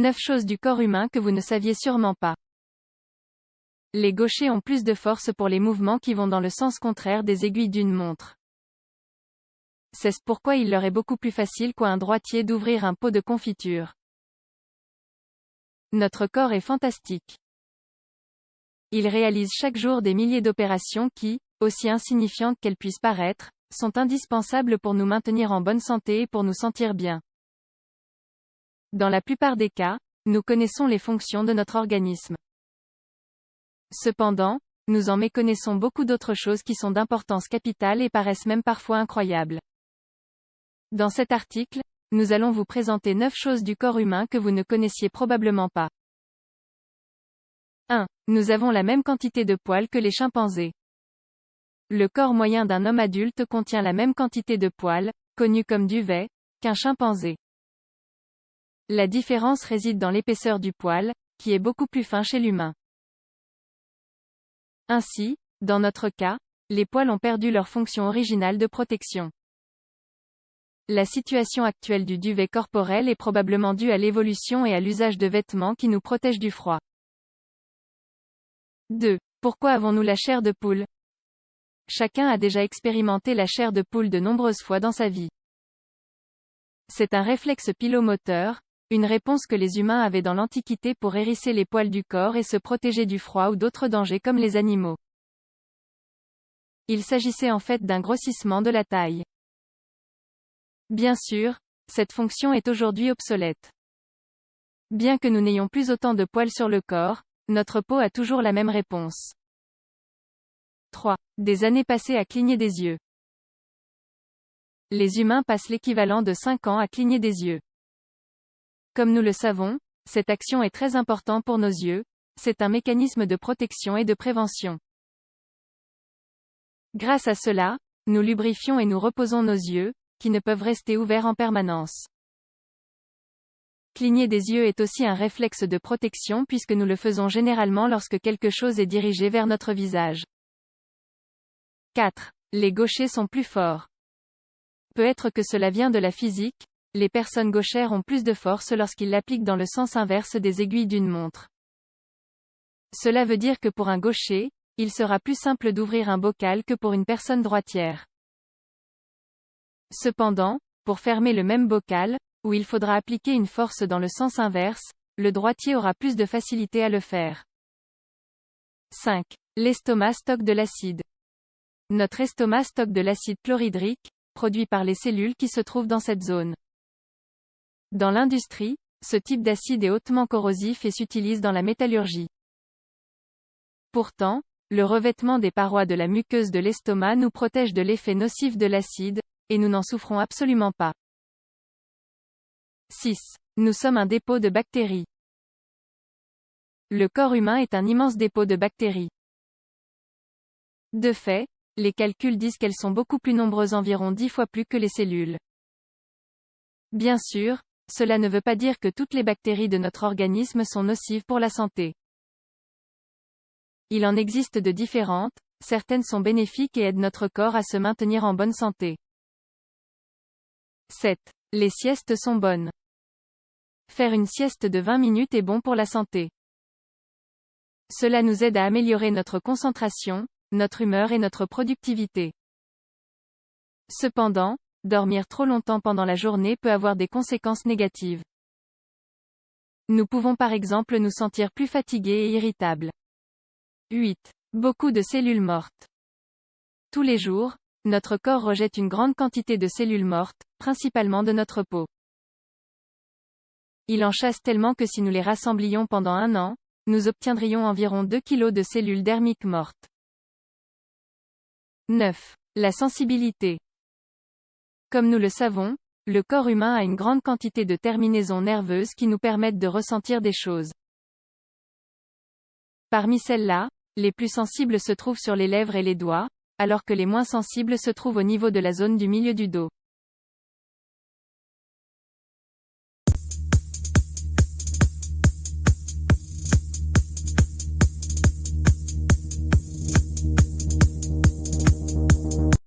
9 choses du corps humain que vous ne saviez sûrement pas. Les gauchers ont plus de force pour les mouvements qui vont dans le sens contraire des aiguilles d'une montre. C'est pourquoi il leur est beaucoup plus facile qu'à un droitier d'ouvrir un pot de confiture. Notre corps est fantastique. Il réalise chaque jour des milliers d'opérations qui, aussi insignifiantes qu'elles puissent paraître, sont indispensables pour nous maintenir en bonne santé et pour nous sentir bien. Dans la plupart des cas, nous connaissons les fonctions de notre organisme. Cependant, nous en méconnaissons beaucoup d'autres choses qui sont d'importance capitale et paraissent même parfois incroyables. Dans cet article, nous allons vous présenter 9 choses du corps humain que vous ne connaissiez probablement pas. 1. Nous avons la même quantité de poils que les chimpanzés. Le corps moyen d'un homme adulte contient la même quantité de poils, connus comme duvet, qu'un chimpanzé. La différence réside dans l'épaisseur du poil, qui est beaucoup plus fin chez l'humain. Ainsi, dans notre cas, les poils ont perdu leur fonction originale de protection. La situation actuelle du duvet corporel est probablement due à l'évolution et à l'usage de vêtements qui nous protègent du froid. 2. Pourquoi avons-nous la chair de poule? Chacun a déjà expérimenté la chair de poule de nombreuses fois dans sa vie. C'est un réflexe pilomoteur, une réponse que les humains avaient dans l'Antiquité pour hérisser les poils du corps et se protéger du froid ou d'autres dangers comme les animaux. Il s'agissait en fait d'un grossissement de la taille. Bien sûr, cette fonction est aujourd'hui obsolète. Bien que nous n'ayons plus autant de poils sur le corps, notre peau a toujours la même réponse. 3. Des années passées à cligner des yeux. Les humains passent l'équivalent de 5 ans à cligner des yeux. Comme nous le savons, cette action est très importante pour nos yeux, c'est un mécanisme de protection et de prévention. Grâce à cela, nous lubrifions et nous reposons nos yeux, qui ne peuvent rester ouverts en permanence. Cligner des yeux est aussi un réflexe de protection puisque nous le faisons généralement lorsque quelque chose est dirigé vers notre visage. 4. Les gauchers sont plus forts. Peut-être que cela vient de la physique, les personnes gauchères ont plus de force lorsqu'ils l'appliquent dans le sens inverse des aiguilles d'une montre. Cela veut dire que pour un gaucher, il sera plus simple d'ouvrir un bocal que pour une personne droitière. Cependant, pour fermer le même bocal, où il faudra appliquer une force dans le sens inverse, le droitier aura plus de facilité à le faire. 5. L'estomac stocke de l'acide. Notre estomac stocke de l'acide chlorhydrique, produit par les cellules qui se trouvent dans cette zone. Dans l'industrie, ce type d'acide est hautement corrosif et s'utilise dans la métallurgie. Pourtant, le revêtement des parois de la muqueuse de l'estomac nous protège de l'effet nocif de l'acide, et nous n'en souffrons absolument pas. 6. Nous sommes un dépôt de bactéries. Le corps humain est un immense dépôt de bactéries. De fait, les calculs disent qu'elles sont beaucoup plus nombreuses, environ 10 fois plus que les cellules. Bien sûr, cela ne veut pas dire que toutes les bactéries de notre organisme sont nocives pour la santé. Il en existe de différentes, certaines sont bénéfiques et aident notre corps à se maintenir en bonne santé. 7. Les siestes sont bonnes. Faire une sieste de 20 minutes est bon pour la santé. Cela nous aide à améliorer notre concentration, notre humeur et notre productivité. Cependant, dormir trop longtemps pendant la journée peut avoir des conséquences négatives. Nous pouvons par exemple nous sentir plus fatigués et irritables. 8. Beaucoup de cellules mortes. Tous les jours, notre corps rejette une grande quantité de cellules mortes, principalement de notre peau. Il en chasse tellement que si nous les rassemblions pendant un an, nous obtiendrions environ 2 kg de cellules dermiques mortes. 9. La sensibilité. Comme nous le savons, le corps humain a une grande quantité de terminaisons nerveuses qui nous permettent de ressentir des choses. Parmi celles-là, les plus sensibles se trouvent sur les lèvres et les doigts, alors que les moins sensibles se trouvent au niveau de la zone du milieu du dos.